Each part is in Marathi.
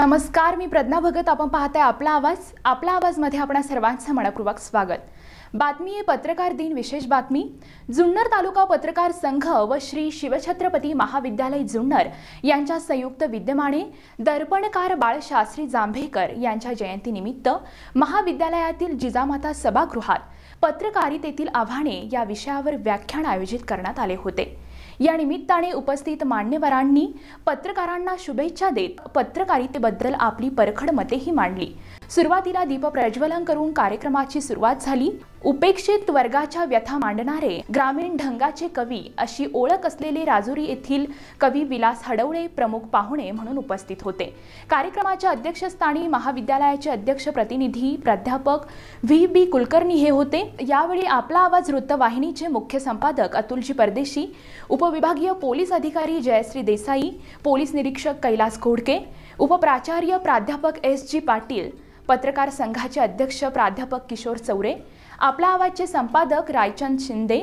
नमस्कार, मी प्रज्ञा भगत. आपण पाहताय आपला आवाज मध्ये आपणा सर्वांचं मनपूर्वक स्वागत. बातमी आहे पत्रकार दिन विशेष बातमी. जुन्नर तालुका पत्रकार संघ व श्री शिवछत्रपती महाविद्यालय जुन्नर यांच्या संयुक्त विद्यमाने दर्पणकार बाळशास्त्री जांभेकर यांच्या जयंतीनिमित्त महाविद्यालयातील जिजामाता सभागृहात पत्रकारितेतील आव्हाने या विषयावर व्याख्यान आयोजित करण्यात आले होते. या निमित्ताने उपस्थित मान्यवरांनी पत्रकारांना शुभेच्छा देत पत्रकारितेबद्दल आपली परखड मतेही मांडली. सुरुवातीला दीप प्रज्वलन करून कार्यक्रमाची सुरुवात झाली. उपेक्षित वर्गाच्या व्यथा मांडणारे ग्रामीण ढंगाचे कवी अशी ओळख असलेले राजुरी येथील कवी विलास हडवळे प्रमुख पाहुणे म्हणून उपस्थित होते. कार्यक्रमाच्या अध्यक्षस्थानी महाविद्यालयाचे अध्यक्ष प्रतिनिधी प्राध्यापक व्ही.बी. कुलकर्णी हे होते. यावेळी आपला आवाज वृत्तवाहिनीचे मुख्य संपादक अतुलजी परदेशी, उपविभागीय पोलीस अधिकारी जयश्री देसाई, पोलीस निरीक्षक कैलास घोडके, उपप्राचार्य प्राध्यापक एस.जी. पाटील, पत्रकार संघाचे अध्यक्ष प्राध्यापक किशोर चौरे, आपला आवाजचे संपादक रायचंद शिंदे,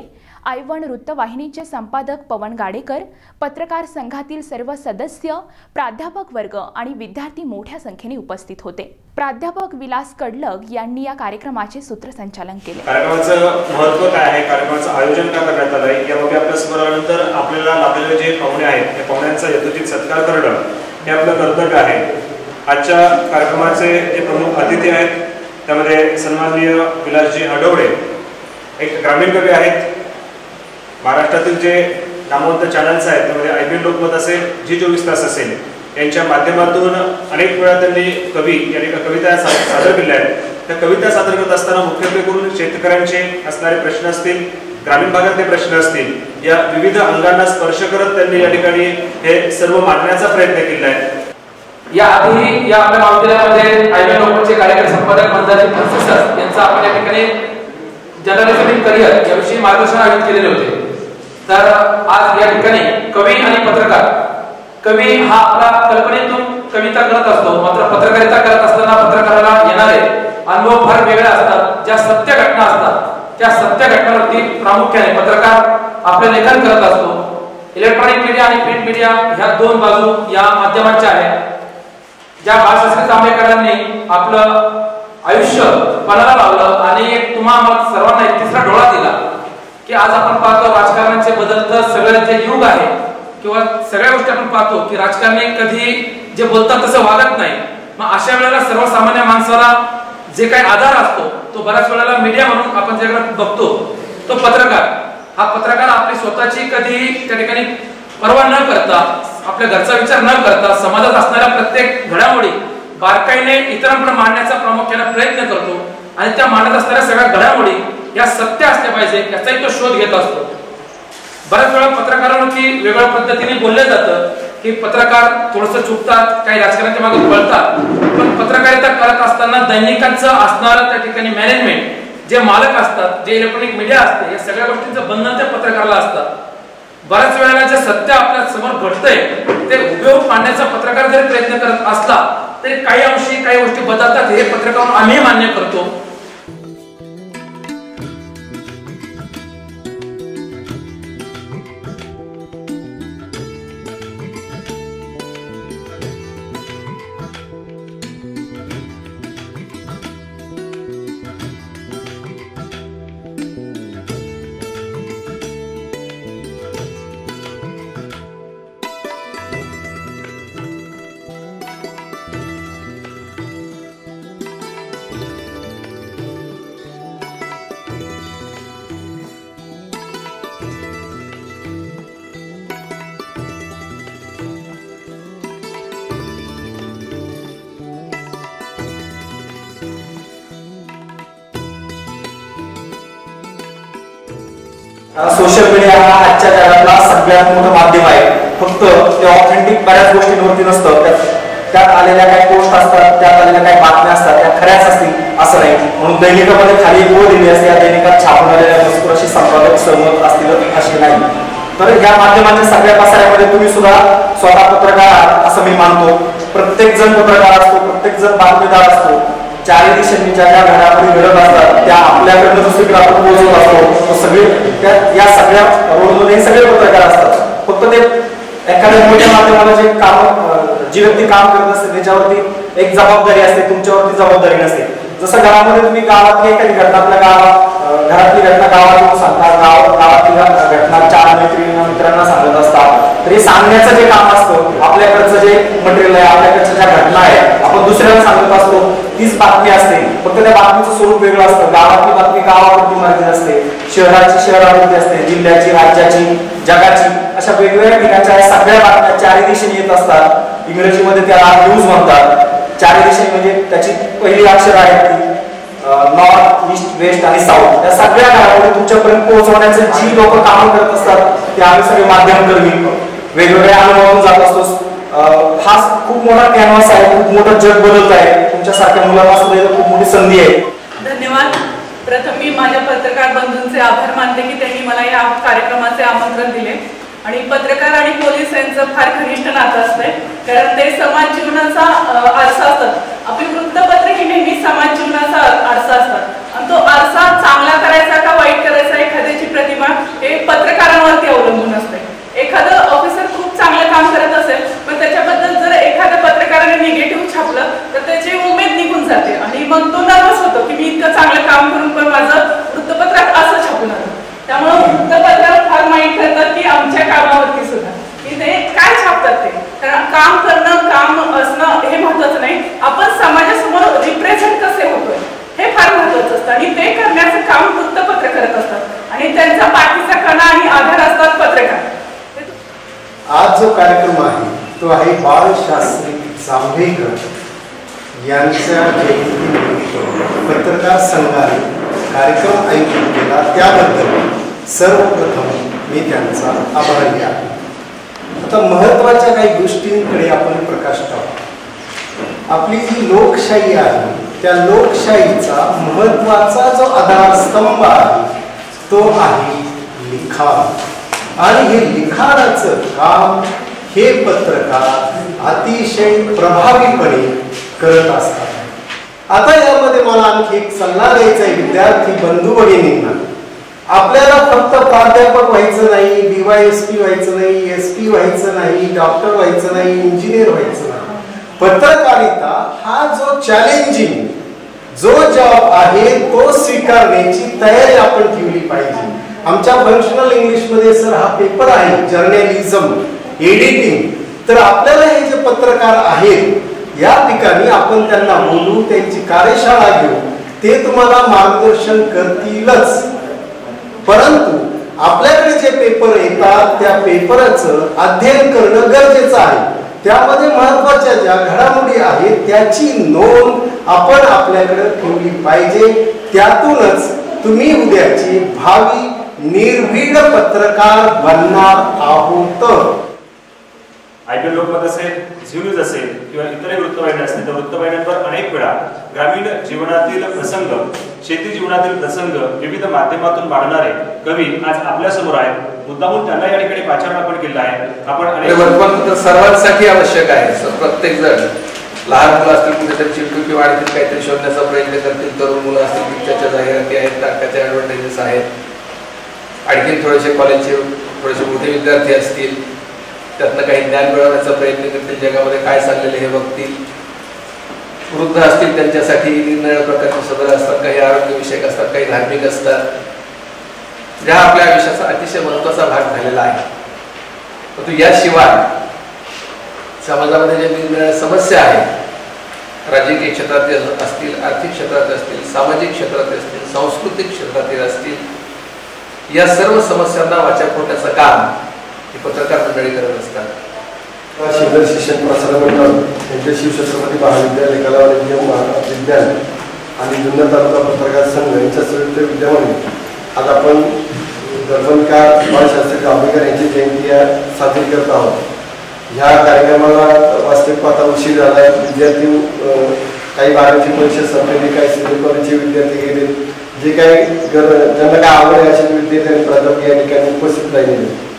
आय1 वृत्तवाहिनीचे संपादक पवन गाडेकर, पत्रकार संघातील सर्व सदस्य, प्राध्यापक वर्ग आणि विद्यार्थी मोठ्या संख्येने उपस्थित होते. प्राध्यापक विलास कडलग यांनी या कार्यक्रमाचे सूत्रसंचालन केले. कार्यक्रमाचं महत्त्व काय आहे, कार्यक्रमाचं आयोजन का करण्यात आलं आहे याबाबत आपल्या समोरानंतर आपल्याला लाभलेले जे पाहुणे आहेत त्या पाहुण्यांचा यथोचित सत्कार करणं हे आपलं कर्तव्य आहे. आजच्या कार्यक्रमाचे जे प्रमुख अतिथी आहेत त्यामध्ये सन्माननीय विलासजी हडवळे एक ग्रामीण कवी आहेत. महाराष्ट्रातील जे नामवंत चॅनल्स आहेत त्यामध्ये IPN लोकमत असेल, G24 तास असेल, यांच्या माध्यमातून अनेक वेळा त्यांनी कविता सादर केल्या आहेत. त्या कविता सादर करत असताना मुख्यत्वे करून शेतकऱ्यांचे असणारे प्रश्न असतील, ग्रामीण भागातले प्रश्न असतील, या विविध अंगांना स्पर्श करत त्यांनी या ठिकाणी हे सर्व मांडण्याचा प्रयत्न केला आहे. या आधी या आपल्या महाविद्यालयामध्ये IPN लोकमतचे कार्यक्रम संपादक मंडळाचे प्रोफेसर यांचा आपण या ठिकाणी जर्नलिझम इन करिअर याविषयी मार्गदर्शन आयोजित केलेले होते. तर आज या ठिकाणी कवी आणि पत्रकार, कवी हा आपला कल्पनेतून कविता करत असतो, मात्र पत्रकारिता करत असताना पत्रकाराला येणारे अनुभव फार वेगळे असतात. ज्या सत्य घटना असतात त्या सत्य घटनांवरती प्रामुख्याने पत्रकार आपले लेखन करत असतो. इलेक्ट्रॉनिक मीडिया आणि प्रिंट मीडिया ह्या दोन बाजू या माध्यमांच्या आहेत. ज्या बाळशास्त्री जांभेकरांनी आपलं आयुष्य पणाला लावलं आणि तुम्हाला सर्वांना एक तिसरा डोळा दिला की आज आपण पाहतो राजकारणाचे बदलतं सगळं जे युग आहे किंवा सगळ्या गोष्टी आपण पाहतो की राजकारणी कधी जे बोलतात तसं वागत नाही. मग अशा वेळेला सर्वसामान्य माणसाला जे काही आधार असतो तो बऱ्याच वेळेला मीडिया म्हणून आपण जे बघतो तो पत्रकार. हा पत्रकार आपली स्वतःची कधी त्या ठिकाणी पर्वा न करता, आपल्या घरचा विचार न करता समाजात असणाऱ्या प्रत्येक घडामोडी बारकाईने इतरांपुढे मांडण्याचा प्रामुख्याने प्रयत्न करतो आणि त्या मांडत असणाऱ्या सगळ्या घडामोडी या सत्य असल्या पाहिजे याचाही तो शोध घेत असतो. बऱ्याच वेळा पत्रकारांवरती वेगळ्या पद्धतीने बोलले जातं की पत्रकार थोडंसं चुकतात, काही राजकारणाच्या मागे पळतात. पण पत्रकारिता करत असताना दैनिकांचं असणारं त्या ठिकाणी मॅनेजमेंट, जे मालक असतात, जे इलेक्ट्रॉनिक मीडिया असते, या सगळ्या गोष्टींचं बंधन त्या पत्रकाराला असतात. बऱ्याच वेळेला जे सत्य आपल्या समोर घडतंय ते उभे मांडण्याचा पत्रकार जरी प्रयत्न करत असला तरी काही अंशी काही गोष्टी बदलतात हे पत्रकार आम्ही मान्य करतो. सोशल मीडिया हा आजच्या जगातला सगळ्यात मोठं माध्यम आहे. फक्त ते ऑथेंटिक बऱ्याच गोष्टींवरती नसतं, त्यात आलेल्या काही पोस्ट असतात, त्यात आलेल्या काही बातम्या असतात, त्या खऱ्याच असतील असं नाही. म्हणून दैनिकामध्ये खाली एक ओळ दिली असते, या दैनिकात छापून आलेल्या मजकुराशी संपादक सहमत असतील असे नाही. तर या माध्यमाच्या सगळ्या पसाऱ्यामध्ये तुम्ही सुद्धा स्वतः पत्रकार असं मी मानतो. प्रत्येक जण पत्रकार असतो, प्रत्येक जण बातमीदार असतो. चारी दिशांनी ज्या ज्या घडामोडी घडत असतात त्या आपल्याकडनं दुसरीकडे आपण पोहोचत असतो. सगळे या सगळ्या रोडमध्ये सगळे पत्रकार असतात. फक्त ते एखाद्या मोठ्या माध्यमाला जे काम जी व्यक्ती काम करत असते त्याच्यावरती एक जबाबदारी असते, तुमच्यावरती जबाबदारी नसते. जसं घरामध्ये तुम्ही गावातली एखादी घटना आपल्या घरातली घटना गावात येऊन सांगता, गावातली घटना 4 मित्रांना सांगत असतात, तर हे सांगण्याचं जे काम असतं, आपल्याकडचं जे मटेरियल आहे, आपल्याकडच्या ज्या घटना आहे आपण दुसऱ्याला सांगत असतो, तीच बातमी असते. फक्त त्या बातमीचं स्वरूप वेगळं असतं. गावातली बातमी गावावरती मर्यादित असते, शहराची शहरावरती असते, जिल्ह्याची, राज्याची, जगाची, अशा वेगवेगळ्या ठिकाणच्या सगळ्या बातम्या चारी दिशेने येत असतात. इंग्रजीमध्ये त्याला न्यूज म्हणतात. चारी दिशेने म्हणजे त्याची पहिली अक्षर आहेत ती नॉर्थ, ईस्ट, वेस्ट आणि साऊथ. त्या सगळ्या घडामोडी तुमच्यापर्यंत पोहोचवण्याचे जी लोक काम करत असतात ते आम्ही सगळे माध्यमकर्मी वेगवेगळ्या अनुभवातून जात असतो. हा खूप मोठा कॅनव्हास आहे, खूप मोठं जग बदलत आहे. तुमच्यासारख्या मुलांना सुद्धा खूप मोठी संधी आहे. धन्यवाद. प्रथम मी माझ्या पत्रकार बंधूंचे आभार मानते की त्यांनी मला या कार्यक्रमाचे आमंत्रण दिले. आणि पत्रकार आणि पोलीस यांचं फार घनिष्ठ नातं असतंय, कारण ते समाज जीवनाचा आरसा असतात. आपली वृत्तपत्र ही नेहमी समाज जीवनाचा आरसा असतात आणि तो आरसा चांगला करायचा का वाईट करायचा एखाद्याची प्रतिमा हे पत्रकारांवरती अवलंबून असते. एखादं ऑफिसर खूप चांगलं काम करत असेल पण त्याच्याबद्दल जर एखाद्या पत्रकाराने निगेटिव्ह छापलं तर त्याची उमेद निघून जाते आणि मग तो नर्वस होतो की मी इतकं चांगलं काम करून पण माझं वृत्तपत्रात असं छापून आलं. त्यामुळे वृत्तपत्रात फार माहीत करतात की आमच्या कामावरती सुद्धा की ते काय छापतात ते. कारण काम करणं, काम असणं हे महत्वाचं नाही, आपण समाजासमोर रिप्रेझेंट कसे होतोय हे फार महत्वाचं असतं आणि ते करण्याचं काम वृत्तपत्र करत असतात आणि त्यांचा पाठीचा कणा आणि आधार असतात पत्रकार. आज जो कार्यक्रम आहे तो आहे बाळशास्त्री जांभेकर यांच्या जयंतीनिमित्त पत्रकार संघाने कार्यक्रम आयोजित केला. त्याबद्दल सर्वप्रथम मी त्यांचा आभारी आहे. आता महत्त्वाच्या काही गोष्टींकडे आपण प्रकाश टाकू. आपली जी लोकशाही आहे त्या लोकशाहीचा महत्त्वाचा जो आधारस्तंभ आहे तो आहे लिखाण. आणि हे लिखाणाचं काम हे पत्रकार अतिशय प्रभावीपणे करत असतात. आता यामध्ये मला आणखी एक सल्ला द्यायचा आहे विद्यार्थी बंधू भगिनींना. आपल्याला फक्त प्राध्यापक व्हायचं नाही, DYSP व्हायचं नाही, SP व्हायचं नाही, डॉक्टर व्हायचं नाही, इंजिनियर व्हायचं नाही. पत्रकारिता हा जो चॅलेंजिंग जो जॉब आहे तो स्वीकारण्याची तयारी आपण ठेवली पाहिजे. आमच्या फंक्शनल इंग्लिशमध्ये सर हा पेपर आहे जर्नलिझम एडिटिंग. तर आपल्याला हे जे पत्रकार आहेत या ठिकाणी आपण त्यांना बोलू, त्यांची कार्यशाळा घेऊ, ते तुम्हाला मार्गदर्शन करतीलच. परंतु आपल्याकडे जे पेपर येतात त्या पेपरचं अध्ययन करणं गरजेचं आहे. त्यामध्ये महत्वाच्या ज्या घडामोडी आहेत त्याची नोंद आपण आपल्याकडे ठेवली पाहिजे. त्यातूनच तुम्ही उद्याची भावी निर्भीड पत्रकार बनणार आहोत. IPL लोकमत असेल, झी न्यूज असेल किंवा इतरही वृत्तवाहिन्या असतील तर वृत्तवाहिन्यांवर अनेक वेळा ग्रामीण जीवनातील प्रसंग, शेती जीवनातील प्रसंग विविध माध्यमातून मांडणारे कवी आज आपल्या समोर आहेत. मुद्दामून त्यांना या ठिकाणी पाचारण आपण केलं आहे. आपण वर्तमानपत्र सर्वांसाठी आवश्यक आहे. प्रत्येक जण लहान मुलं असतील कुठेतरी चिटकुटी वाढतील, काहीतरी शोधण्याचा प्रयत्न करतील, तरुण मुलं असतील पिक्चरच्या जाहिराती आहेत, नाटकाच्या ॲडव्हर्टाइजेस आहेत, आणखी थोडेसे कॉलेजचे थोडेसे मोठे विद्यार्थी असतील त्यातनं काही ज्ञान मिळवण्याचा प्रयत्न करतील, जगामध्ये काय चाललेले हे बघतील. वृद्ध असतील त्यांच्यासाठी निरनिराळ्या प्रकारचे सदर असतात, काही आरोग्यविषयक असतात, काही धार्मिक असतात, ज्या आपल्या आयुष्याचा अतिशय महत्त्वाचा भाग झालेला आहे. परंतु याशिवाय समाजामध्ये ज्या निरनिराळ्या समस्या आहेत, राजकीय क्षेत्रातील असतील, आर्थिक क्षेत्रात असतील, सामाजिक क्षेत्रात असतील, सांस्कृतिक क्षेत्रातील असतील, या सर्व समस्यांना वाचा फोडण्याचं काम हे पत्रकार मंडळी करत असतात. शिंदे शिक्षण प्रसारण मंडळ यांचे शिवछत्रपती महाविद्यालय कला वाणिज्य विज्ञान आणि जुन्नर तालुका पत्रकार संघ यांच्या संयुक्त विद्यमाने आज आपण दर्पणकार बाळशास्त्री जांभेकर यांची जयंती साजरी करत आहोत. ह्या कार्यक्रमाला वास्तविक पाहता उशीर झाला. विद्यार्थी काही बारावीची परीक्षा संपलेली, काही सिव्हिल कॉलेजचे विद्यार्थी गेले, जे काही ज्यांना काय आवड आहे असे विद्यार्थी आणि प्राध्यापक या ठिकाणी उपस्थित राहिलेले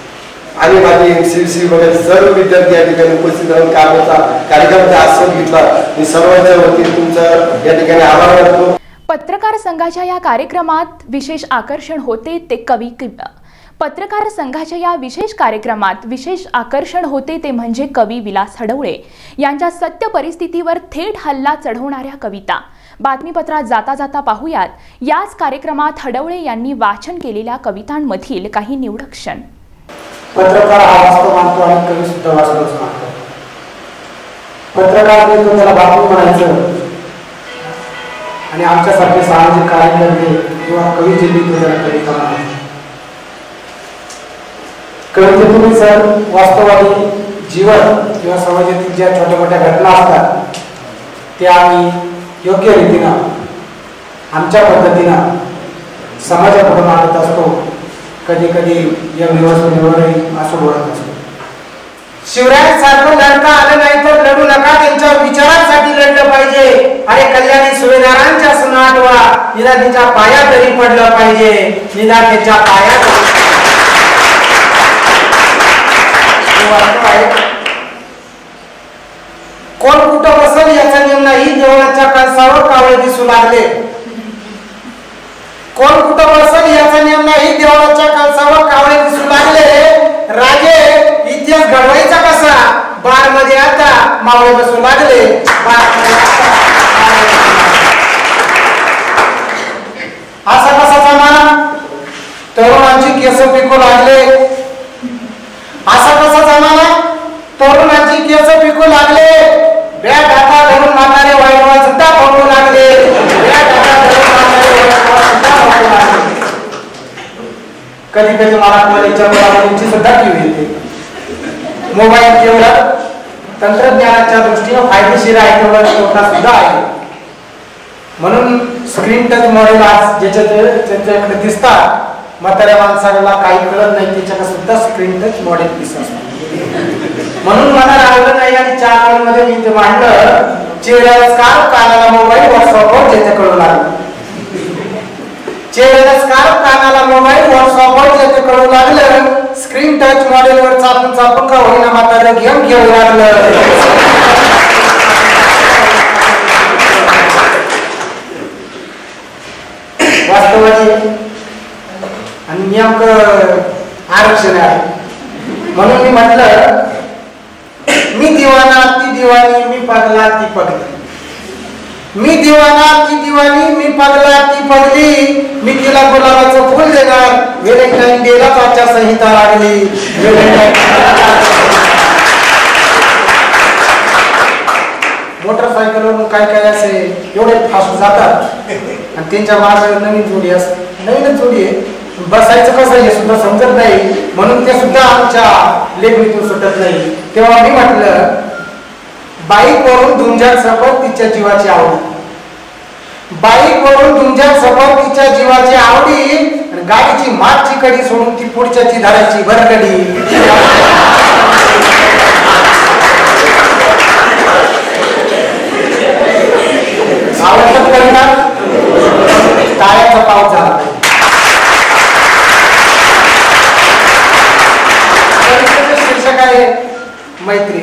आणि माझे MCC वगैरे सर्व विद्यार्थी या ठिकाणी उपस्थित राहून कार्यक्रमाचा आस्वाद घेतला. मी सर्वांच्या वतीने तुमचा या ठिकाणी आभार मानतो. पत्रकार संघाच्या या कार्यक्रमात विशेष आकर्षण होते ते पत्रकार संघाच्या या विशेष कार्यक्रमात विशेष आकर्षण होते ते म्हणजे कवी विलास हडवळे यांच्या सत्य परिस्थितीवर थेट हल्ला चढवणाऱ्या कविता. बातमीपत्रात जाता जाता पाहूयात याच कार्यक्रमात हडवळे यांनी वाचन केलेल्या कवितांमधील काही निवडक क्षण. पत्रकार हा वास्तव मानतो आणि कवी सुद्धा वास्तवच मानतो. पत्रकार तो त्याला बातमी म्हणायचं आणि आमच्यासारखे सामाजिक कार्यकर्ते किंवा कवी जे लिहितो त्याला कविता म्हणायचं. कवितेतून सर वास्तववादी जीवन किंवा समाजातील ज्या छोट्या मोठ्या घटना असतात त्या आम्ही योग्य रीतीनं आमच्या पद्धतीनं समाजापुढे मांडत असतो. कधी कधी या व्यवस्थेवरही असं बोलत असतो. शिवरायांसारखं लढता आलं नाही तर लढू नका, त्यांच्या विचारांसाठी लढलं पाहिजे. अरे कल्याणी सुभेदारांच्या सुनाटवा निदान तिच्या पाया तरी पडलं पाहिजे, निदान त्याच्या पाया कोण कुठं बसल याचा नियम नाही. देवळाच्या कळसावर कावळे दिसू लागले. कोण कुठं बसल याचा नियम नाही. देवळाच्या कळसावर कावळे दिसू लागले. राजे इतिहास घडवायचा कसा? बार मध्ये आता मावळे बसू लागले. असा कसा जमाना? तरुणांची केस पिकू लागले. असा कसा जमाना? तरुणांची केस पिकू लागले. बॅट हातात धरून म्हातारे वाईटवा सुद्धा पकडू लागले. बॅट हातात धरून म्हातारे वाईटवा सुद्धा पकडू लागले. कधी कधी मला कॉलेजच्या मुलामुलींची सुद्धा कीव येते. मोबाईल केवळ तंत्रज्ञानाच्या दृष्टीने फायदेशीर आहे तेवढा तोटा सुद्धा आहे. म्हणून स्क्रीन टच मॉडेल आज ज्याच्याकडे दिसतात म्हाताऱ्या माणसाला काही कळत नाही त्याच्याकडे सुद्धा स्क्रीन टच मॉडेल दिसत. म्हणून मला राहिलं नाही आणि 4 मध्ये मी ते मांडलं. चेहऱ्याला स्कार्फ, कानाला मोबाईल, व्हॉट्सअपवर जेथे कळू लागलं. चेहऱ्याला स्कार्फ, कानाला मोबाईल, व्हॉट्सअपवर जेथे कळू लागलं. स्क्रीन टच मॉडेलवर चापून चापून का होईना म्हातारं गेम खेळू लागलं. वास्तवाची आणि नेमकं आरक्षण आहे. म्हणून मी म्हटलं मी दिवाना ती दिवाणी, मी पगला ती पगली. मी दिवाना ती दिवाणी, मी पगला ती पगली. मी तिला गुलाबाचं फुल देणार. व्हॅलेंटाईन डेला आचारसंहिता लागली. मोटरसायकलवरून काय काय असे एवढे फास्ट जातात आणि त्यांच्या मागे नवीन जोडी असते. नवीनच जोडी आहे. बसायचं कसं हे सुद्धा समजत नाही. म्हणून ते सुद्धा आमच्या लेखणीतून सुटत नाही. तेव्हा मी म्हटलं बाईक वरून दुमजात सफर तिच्या जीवाची आवडी. बाईक वरून दुमजात सफर तिच्या जीवाची आवडी. आणि गाडीची मागची कडी सोडून ती पुढच्याची धरायची भरकडी. आवडत करणार टाळ्याचा पाऊस झाला. शीर्षक आहे मैत्री.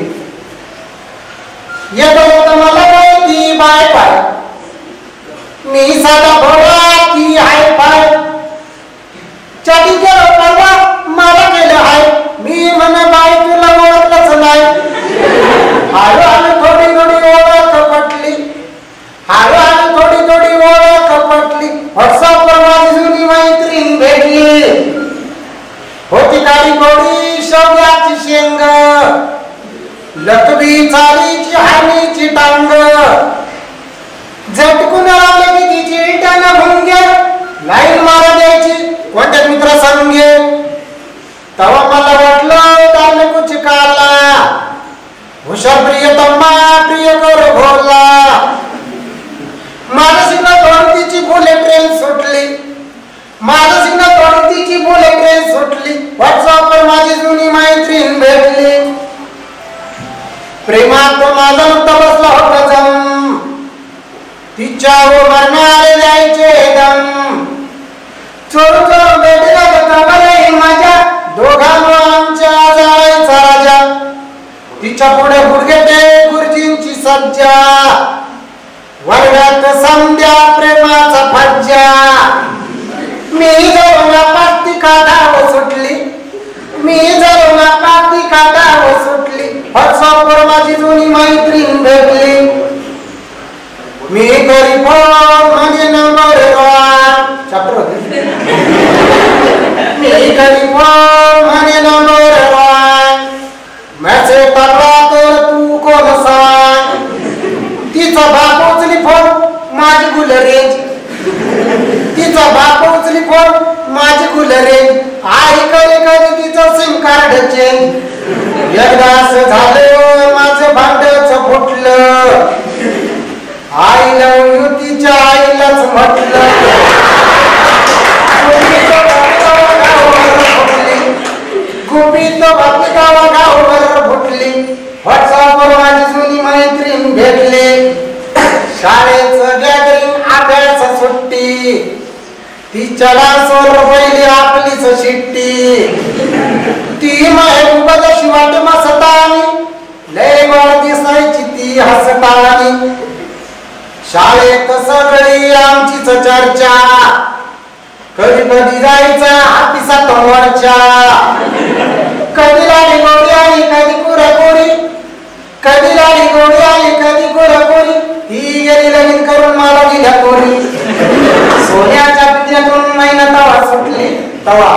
येतो मला माहिती बाय पाय, मी साधा भोळा ती आहे पाय. चाटी केलं परवा मला केलं आहे. मी म्हण बाय तुला ओळखलंच नाही. हळू हळू थोडी थोडी ओळख पटली. हळू हळू थोडी थोडी ओळख पटली. व्हॉट्सअपवर माझी जुनी मैत्रीण भेटली. होती काळी गोडी शेवग्याची शेंग, लकबी चालीची हानीची टांग. झटकून आले की तिची टन भंगे, लाईन मारा द्यायची कोणत्या मित्र संगे. तवा मला वाटलं त्याने कुछ काला, हुशार प्रियतमा प्रिय कर भोला. मानसिकनं तोडून तिची बुलेट ट्रेन सुटली. मानसिकनं तोडून तिची बुलेट ट्रेन सुटली. व्हॉट्सअपवर माझी जुनी मैत्रीण भेटली. प्रेमात तो माझा नुकता बसला होता जम. तिच्यावर मरणारे द्यायचे दम. चोर चोर भेटला कमरे माझ्या, दोघांवर आमच्या जायचा राजा. तिच्या पुढे गुडघे गुरुजींची सज्जा. वर्गात संध्या प्रेमाचा फज्जा. मी जाऊन पास्ती काढाव सुटली. मी जर ना पाती काटावर सुटली व्हॉट्सअपवर माझी जुनी मैत्रीण भेटली मी घरी फोन म्हणजे नंबर चॅप्टर होते मी घरी फोन म्हणजे नंबर मेसेज टाकला तर तू कोण सांग तिचा बाप उचली फोन माझी गुल रेंज तिचा बाप उचली फोन माझी गुल रेंज आई कधी कधी तिचं सिम कार्ड चेंज एकदा असं झालं माझं भांडच फुटलं आई लव यू तिच्या आईलाच म्हटलं गुपित बापी गावावर फुटली व्हॉट्सअपवर माझी जुनी मैत्रीण भेटली शाळेचं गॅदरिंग अभ्यास सुट्टी तिच्या डान्सवर पहिली आपलीच शिट्टी ती महबूबा शिवाट मस्तानी लय गोड दिसायची ती हसतानी शाळेत सगळी आमचीच चर्चा कधी कधी जायचा हातीसात वरच्या कधी लाडी गोडी आणि कधी कुरकुरी कधी लाडी गोडी आणि कधी कुरकुरी ही गेली लगीन करून मला दिल्या कोरी सोन्याच्या पिंजऱ्यातून मैना तवा सुटली तवा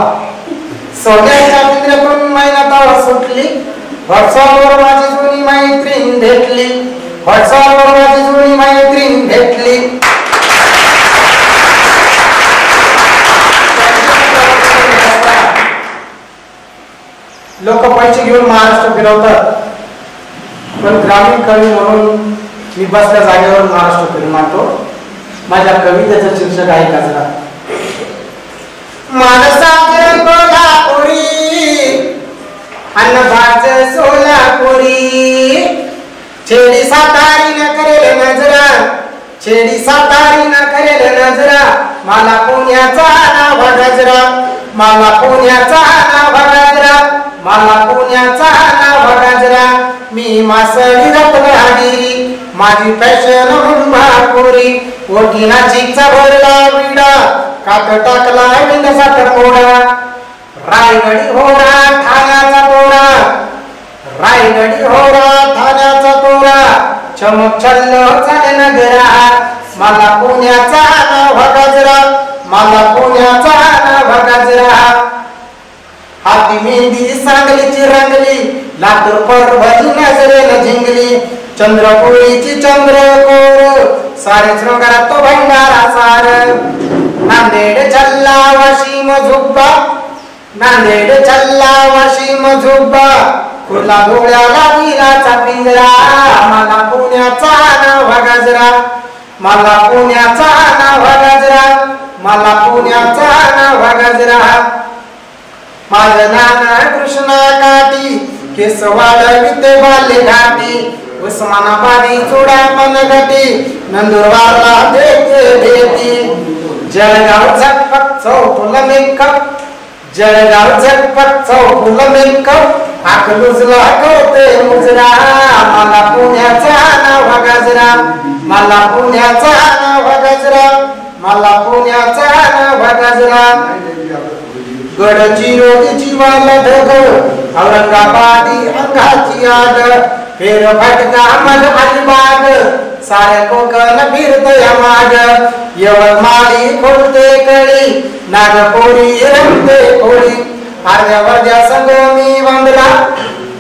सोन्याच्या पिंजऱ्यातून मैना तवा सुटली व्हॉट्सअपवर माझी जुनी मैत्रीण भेटली व्हॉट्सअपवर माझी जुनी मैत्रीण भेटली लोक पैसे घेऊन महाराष्ट्र फिरवतात पण ग्रामीण कवी म्हणून मी बसल्या जागेवर महाराष्ट्र फिरून मानतो माझ्या कवितेचं शीर्षक आहे गजरा माणसाचे कोल्हापुरी अन्नभाच सोलापुरी छेडी सातारी न करेल नजरा छेडी सातारी न करेल नजरा मला पुण्याचा नाव गजरा मला पुण्याचा नाव गजरा मला पुण्याचा नाव गजरा मी मासळी रत्नागिरी माझी फॅशन मुंबापुरी ओठीना चिकचा भरला विडा काट टाकला विंदसा टपोरा रायगडी होरा ठाण्याचा तोरा रायगडी होरा ठाण्याचा तोरा चमक छल्ल चाले नगरा मला पुण्याचा नाव गजरा मला पुण्याचा नाव गजरा हाती मेहंदी सांगलीची रंगली लातूर परभणी नजरेला झिंगली चंद्रपुरीची चंद्रकोर सारे शृंगारात तो भंडारा सार नांदेड छल्ला वाशिम झुब्बा नांदेड छल्ला वाशिम झुब्बा खुला डोळ्याला वीराचा पिंजरा मला पुण्याचा नाव गजरा मला पुण्याचा नाव गजरा मला पुण्याचा नाव गजरा माझं नाना कृष्णा काठी केस वाढविते बाले घाटी उस्मानाबादी चुडा मनगटी नंदुरबारला देते भेटी जळगाव झटपट चौफुल मेकअप जळगाव झटपट चौफुल मेकअप अकलूजला करते मुजरा मला पुण्याचा नाव गजरा मला पुण्याचा नाव गजरा मला पुण्याचा नाव गजरा गडची रोडीची वाल ढग औरंगाबादी अंगाची आग फेर फटका मग अलिबाग साऱ्या कोकण फिरतया माग यवतमाळी खोलते कळी नागपुरी रमते कोळी अर्ध्या वर्ध्या संग मी बांधला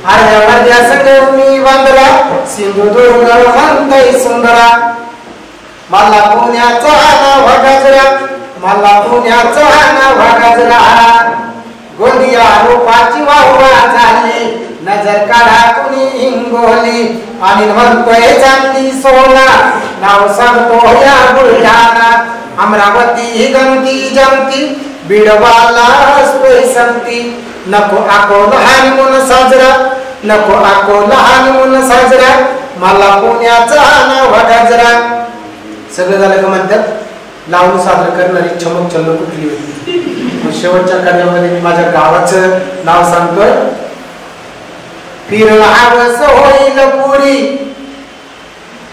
अर्ध्या वर्ध्या संग मी बांधला सिंधुदुर्ग म्हणतय सुंदरा मला पुण्याचा नाव गजरा मला पुण्याचा नाव गजरा गोंदिया रूपाची वाहवा झाली नजर काढा कुणी हिंगोली आणि म्हणतोय चांदी सोना नाव सांगतो या बुलढाणा अमरावती गंती जमती बिडवाला असतोय संगती नको आको लहान म्हणून साजरा नको आको लहान म्हणून साजरा मला पुण्याचा नाव गजरा सगळं झालं का म्हणतात लावून साजरं करणारी चमक चल्ल कुठली होती शेवटच्या कार्यामध्ये मी माझ्या गावाचं नाव सांगतोय फिरून आवस होईल पुरी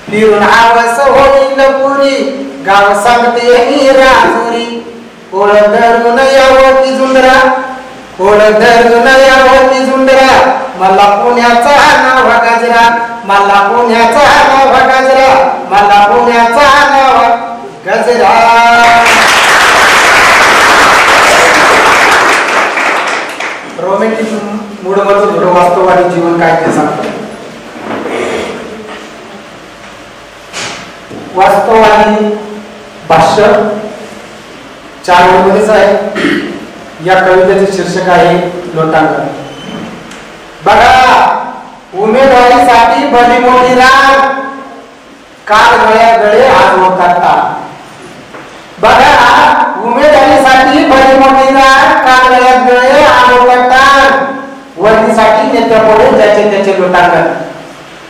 फिरून आवस होईल पुरी गाव सांगते मी राजुरी ओळ धरून यावं की झुंजरा ओळख धरून यावरती झुंडरा मला पुण्याचा नाव गाजरा मला पुण्याचा नाव गाजरा मला पुण्याचा नाव गजरा. रोमॅन्टिक मूडमधून थोडं वास्तववादी जीवन काय ते सांगतो. वास्तववादी भाष्य 4 ओळीमध्येच आहे. या कवितेचे शीर्षक आहे लोटांगण. बघा उमेदवारीसाठी भली मोठी रांग काल गळ्या गळे आज होतात. बघा उमेदवारीसाठी भली मोठी रांग काल गळ्यात गळे आज होतात. वर्दीसाठी नेत्यापुढे ज्याचे त्याचे लोटांगण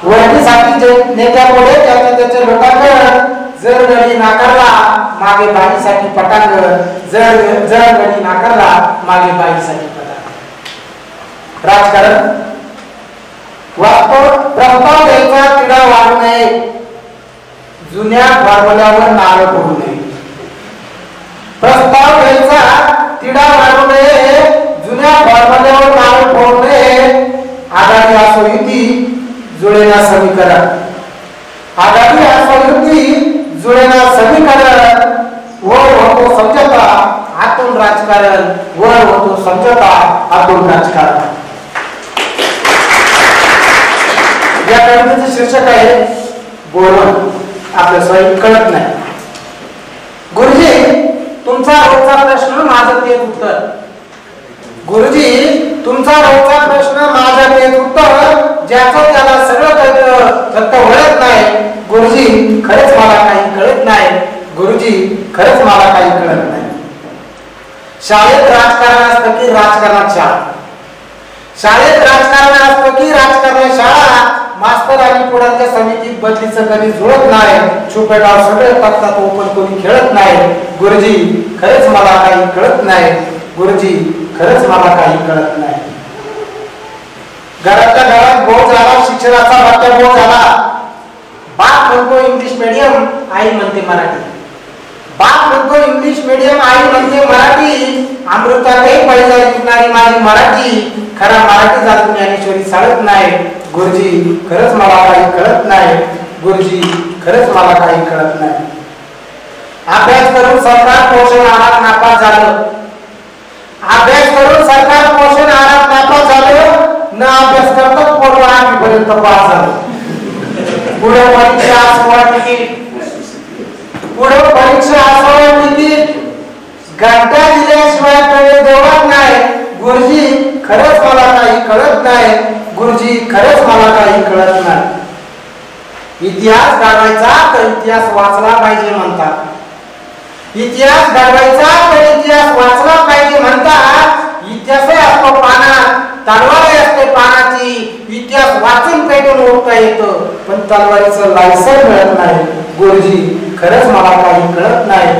वर्दीसाठी नेत्यापुढे ज्याचे त्याचे लोटांगण. जर गडी नाकारला मागे बाईसाठी पटांगण जर गडी नाकारला मागे बाईसाठी पटांगण. राजकारण प्रस्ताव द्यायचा तिढा वाढू नये जुन्या फॉर्म्युल्यावर नारळ पडू नये. प्रस्ताव द्यायचा तिढा वाढू नये जुन्या फॉर्म्युल्यावर नारळ पडू नये. आघाडी असो युती जुळेना समीकरण आघाडी असो युती जुळेना समीकरण. वर होतो समझोता आतून राजकारण वर होतो समझोता आतून राजकारण. या कवितेचे शीर्षक आहे बोलवण आपल्या स्वयं कळत नाही. गुरुजी तुमचा रोजचा प्रश्न माझं तेच उत्तर. गुरुजी तुमचा रोजचा प्रश्न माझं तेच उत्तर. ज्याचं त्याला सगळं कळतं फक्त वळत नाही. गुरुजी खरंच मला काही कळत नाही. गुरुजी खरंच मला काही कळत नाही. शाळेत राजकारण असतं की राजकारणात शाळा शाळेत राजकारण असतं की राजकारणात शाळा. मास्तर आणि पुढाच्या समितीत बदलीचं कधी जुळत नाही. छुपे डाव सगळे टाकतात ओपन कोणी खेळत नाही. गुरुजी खरंच मला काही कळत नाही. गुरुजी खरंच मला काही कळत नाही. घराच्या घरात बोध झाला शिक्षणाचा वाट्या बोध झाला. बाप म्हणतो इंग्लिश मीडियम आई म्हणते मराठी. बाप म्हणतो इंग्लिश मीडियम आई म्हणते मराठी. अमृतातही पैसा विकणारी माझी मराठी. खरा मराठी जात ज्ञानेश्वरी चालत नाही. गुरुजी खरंच मला काही कळत नाही. गुरुजी खरंच मला काही कळत नाही. अभ्यास करून सरकार पोषण आहारात नापास झालं. अभ्यास करून सरकार पोषण आहारात नापास झालं. न अभ्यास करता पोरवा आठवीपर्यंत पास झालं. पुढे परीक्षा असं तिकीट पुढे परीक्षा असं तिकीट घंटा दिल्याशिवाय कळे देवत नाही. गुरुजी खरंच मला काही कळत नाही. गुरुजी खरंच मला काही कळत नाही. इतिहास घडवायचा तर इतिहास वाचला पाहिजे म्हणतात. इतिहास घडवायचा तर इतिहास वाचला पाहिजे म्हणतात. इतिहास असतो पानात तलवार असते पानाची. इतिहास वाचून पेटून ओळखता येतं पण तलवारीचं लायसन मिळत नाही. गुरुजी खरंच मला काही कळत नाही.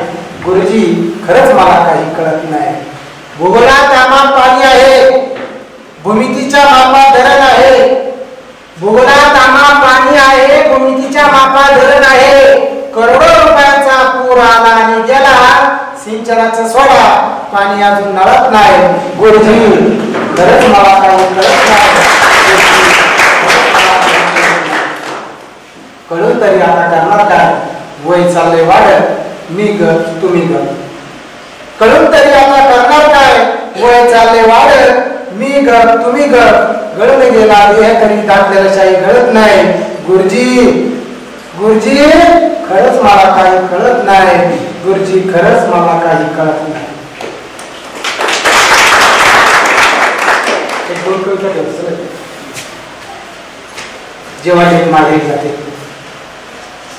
गुरुजी खरंच मला काही कळत नाही. भूगोलात आम्हा पाणी आहे भूमितीच्या मापात धरण आहे. भूगोलात आम्हा पाणी आहे भूमितीच्या मापात धरण आहे. करोडो रुपयांचा पूर आला आणि गेला. सिंचनाचं सोडा पाणी अजून नळत नाही. गुरुजी खरंच मला काही कळत नाही. कळून तरी आता करणार काय. वय चाललंय वाढत मी ग तुम्ही ग. कळून तरी आता करणार काय. वय चाललंय वाढत मी ग तुम्ही ग. गळून गेला हे तरी दाटलेला शाही गळत नाही. गुरुजी गुरुजी खरंच मला काही कळत नाही. गुरुजी खरंच मला काही कळत नाही. जेव्हा एक माहेरी जाते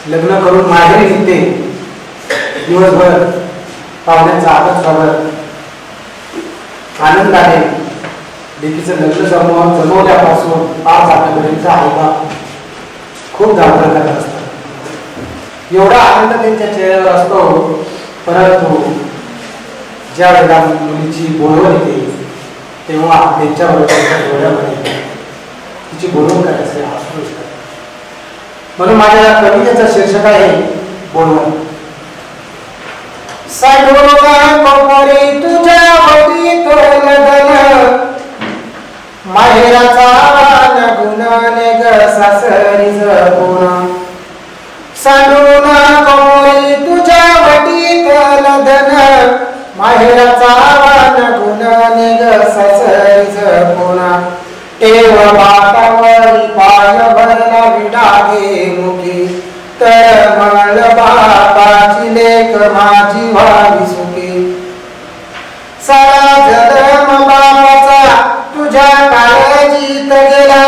लग्न करून माहेरी निघते. दिवसभर पाहुण्यांचा आदर स्वागत आनंदाने लेकीचं लग्न जमवल्यापासून 5 आठवड्यापर्यंत आईबाप खूप धावपळ करत असतात. एवढा आनंद त्यांच्या चेहऱ्यावर असतो. परंतु ज्या वेळेला मुलीची बोलवण येते तेव्हा त्यांच्या डोळ्यामध्ये तिची बोलवण करायचं अश्रू येतात. म्हणून माझ्या कवितेचं शीर्षक आहे बोलवण. साडोळा कोपरी तुझ्या होती तो लग्न माहेराचा गुणाने ग सासरी जपून सांडून कोरी तुझ्या वटीत लधन माहेराचा गुणाने ग सासरी जपून टेव बाटावरी पाय भरला विडागे मुखी तर मळ बापाची लेक माझी व्हावी सुखी सारा जन्म बापाचा तुझ्या काळजीत गेला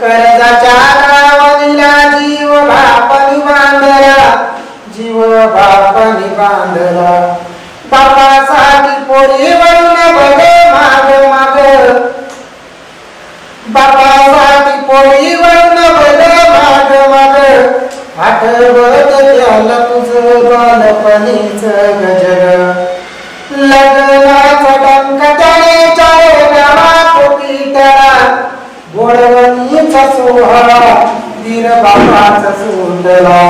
कर्जाच्या नावानीला जीव बापानी बांधला बापासाठी पोरीवरून भले माग माग बापासाठी पोरीवरून भले माग माग आठवत त्याला तुझं बालपणीच गजग लग्नाचा डंका त्याने चार गावात पिटला बोडवणीचा सोहळा वीर बापाचा सुंदला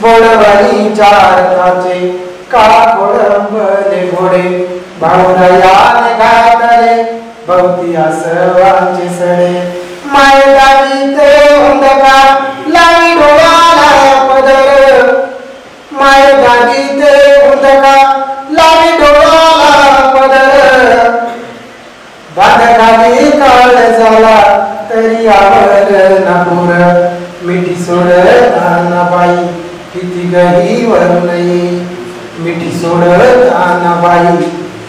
बोडवणी चारकाचे का कोळंबले घोडे भाऊरायाने घातले भवती सर्वांचे सडे मायदावी ते हुंदका लावी डोळ्याला पदर मायदावी ते हुंदका लावी डोळ्याला पदर बांधखाली काळ झाला तरी आवड नापूर मिठी सोड नानाबाई किती गही वरून येई मिठी सोड नानाबाई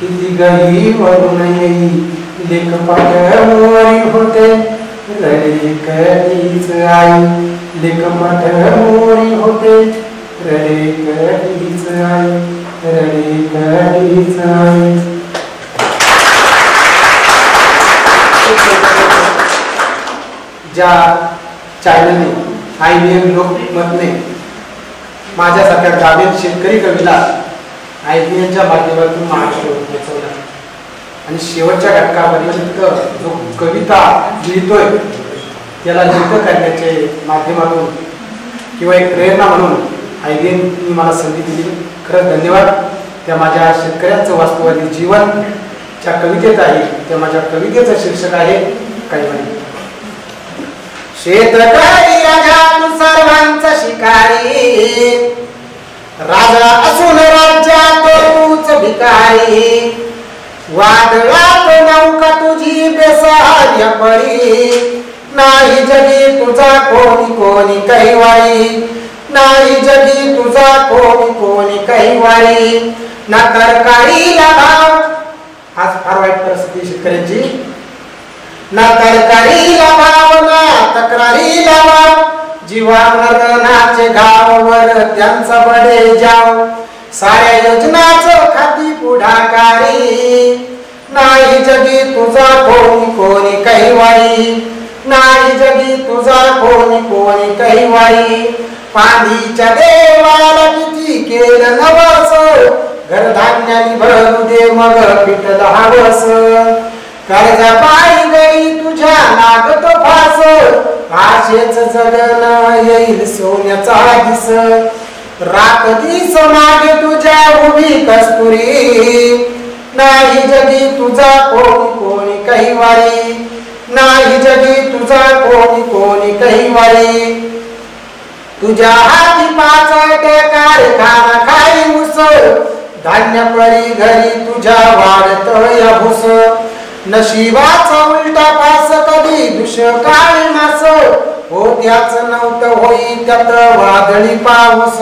किती गही वरून येई लेखपाट मोरी होते रडे कधीच आई लेखपाट मोरी होते रडे कधीच आई रडे कधीच आई. ज्या चॅनलने IBM लोकमतने माझ्यासारख्या ग्रामीण शेतकरी कवीला IBMच्या माध्यमातून महाराष्ट्र पोहोचवला आणि शेवटच्या घटकापर्यंत जो कविता लिहितोय त्याला लेखक करण्याच्या माध्यमातून किंवा एक प्रेरणा म्हणून IBMनी मला संधी दिली. खरंच धन्यवाद. त्या माझ्या शेतकऱ्यांचं वास्तववादी जीवन ज्या कवितेत आहे त्या माझ्या कवितेचं शीर्षक आहे कैवारी. शेतकरी राजा तू सर्वांचा शिकारी राजा असून राज्यात तूच भिकारी वादळात नौका तुझी बेसहार्य परी नाही जगी तुझा कोणी कोणी कैवारी नाही जगी तुझा कोणी कोणी कैवारी ना तरकारीला भाव. आज फार वाईट परिस्थिती शेतकऱ्यांची. ना तरकारीला भाव ना तक्रारीला वाव जीवा मरणाचे घावावर त्यांचा बडे जाव साऱ्या योजनाचं खाती पुढाकारी नाही जगी तुझा कोणी कोणी कैवारी नाही जगी तुझा कोणी कोणी कैवारी. पांडीच्या देवाला किती केलं नवस घरधान्यानी भरू दे मग पिठलं हवस कर्जा पायी गई तुझ्या लागतो फास आशेच जगन येईल सोन्याचा दिस रात दिस मागे तुझ्या उभी कस्तुरी नाही जगी तुझा कोणी कोणी कैवारी नाही जगी तुझा कोणी कोणी कैवारी. तुझ्या हाती पाच कारखाना खाई ऊस धान्य परी घरी तुझ्या वाढत या भूस नशिबाचा उलटा पास कधी दुष्काळी मास होत्याच नव्हतं होई त्यात वादळी पाऊस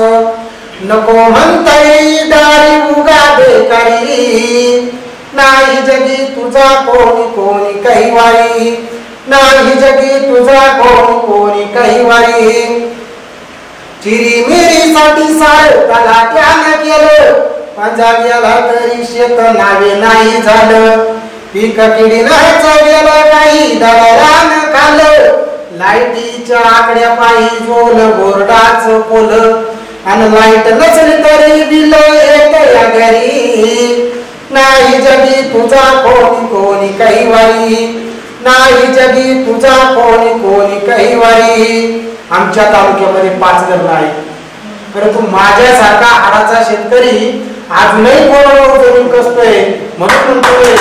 नको म्हणता येई दारी उगा बेकारी नाही जगी तुझा कोणी कोणी कैवारी नाही जगी तुझा कोणी कोणी कैवारी. चिरीमिरीसाठी सारताला त्यानं केलं पंजाबीला तरी शेत नावे नाही झालं पीक किडीनं चढलं काही दरानं खाल्लं लाईटीच्या आकड्या पायी जोल बोर्डाचं पोल आणि लाईट नसली तरी बिल येत या घरी नाही जगी तुझा कोणी कोणी कैवारी नाही जगी तुझा कोणी कोणी कैवारी. आमच्या तालुक्यामध्ये 5 धरणं आहेत परंतु माझ्यासारखा हाडाचा शेतकरी अजूनही कोणावर जमीन कसतोय म्हणून म्हणतोय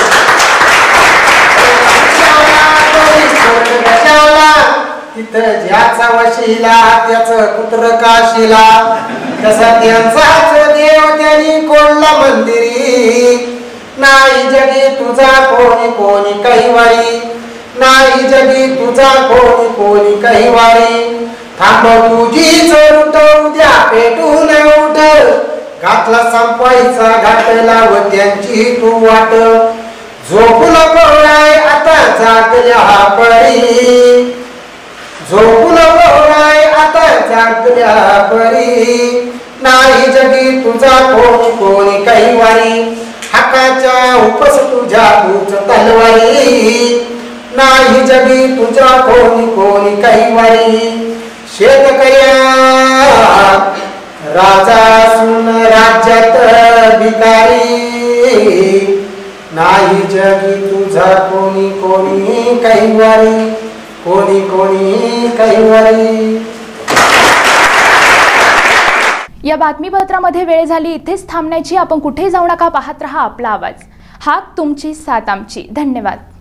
तिथं ज्याचा वशिला त्याचं कुत्र काशीला, तसा त्यांचा देव त्यांनी कोणला मंदिरी. नाही जगी तुझा कोणी कोणी कैवारी, नाही जगी तुझा कोणी कोणी कैवारी. थांब तुझी चोरुट उद्या पेटून उठ, घातला संपायचा घातला व त्यांची तू वाट. झोपू नको राय आता जागल्या परी, झोपू नको राय आता जागल्या परी. नाही जगी तुझा कोणी कोणी कैवारी, हाकाच्या उपस तुझ्या तूच तलवारी. नाही जगी तुझा कोणी कोणी कैवारी. शेतकऱ्या राजा सुन राज्यात भिकारी, नाही जगी तुझा कोणी कोणी कैवारी, कोणी कोणी कैवारी. या बातमीपत्रामध्ये वेळ झाली इथेच थांबण्याची. आपण कुठे जाऊ नका, पाहत रहा आपला आवाज. हाक तुमची साथ आमची. धन्यवाद.